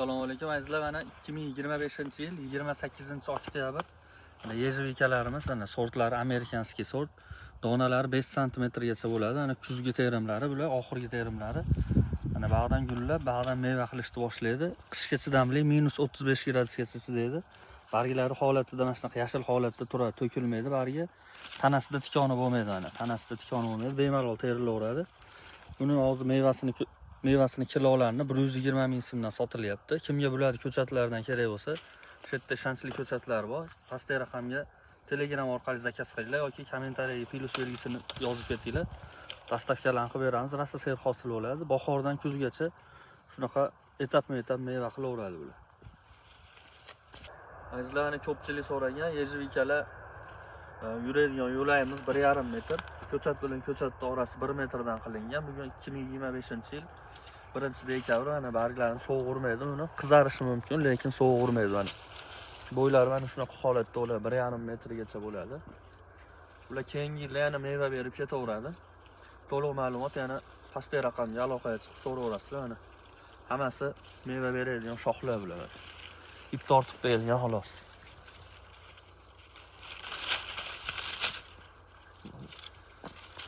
Assalomu alaykum azizlar, mana 2025-yil 28-oktyabr. Mana yejevikalarimiz, mana sortlari amerikanskiy sort. Donalari 5 cm gacha bo'ladi. Mana kuzgi terimlari, bular oxirgi terimlari. Mana bag'dan gullab, bag'dan meva qilishni boshlaydi. Qishga chidamli -35 gradusgacha chidaydi. Barglari holatida mana shunaqa yashil holatda turadi, to'kilmaydi bargi. Tanasida tikoni bo'lmaydi mana. Tanasida tikoni bo'lmaydi, bemalol terilaveradi. Buni hozir mevasini kilolarini 120 ming so'mdan sotilyapti. Kimga bo'ladi ko'chatlardan kerak bo'lsa, shu yerda ishonchli ko'chatlar bor. Pastki raqamga Telegram orqali zakaz qilinglar yoki kommentariyaga plus belgisini yozib ketinglar. Dastavkalarni qilib beramiz. Rosa ser hosil bo'ladi. Bahordan kuzgacha shunaqa etap-etap meva qilaveradi bular. Azizlar, ko'pchilik so'ragan yejevikalar yuradigan yo'layimiz 1,5 metr. Ko'chat bilan ko'chatning orasi 1 metrdan qilingan. Bugun 2025-yil 1-dekabr. Mana barglarni sovuq urmaydi, uni qizarishi mumkin, lekin sovuq urmaydi mana. Bo'ylari mana shunaqa holatda bo'ladi, 1,5 metrgacha bo'ladi. Ular keyingi yil yana meva berib ketaveradi. To'liq ma'lumot yana pastki raqamga aloqaga chiqib so'raverasizlar mana. Hammasi meva beradigan shoxlar bular. Ip tortib bergan xolos.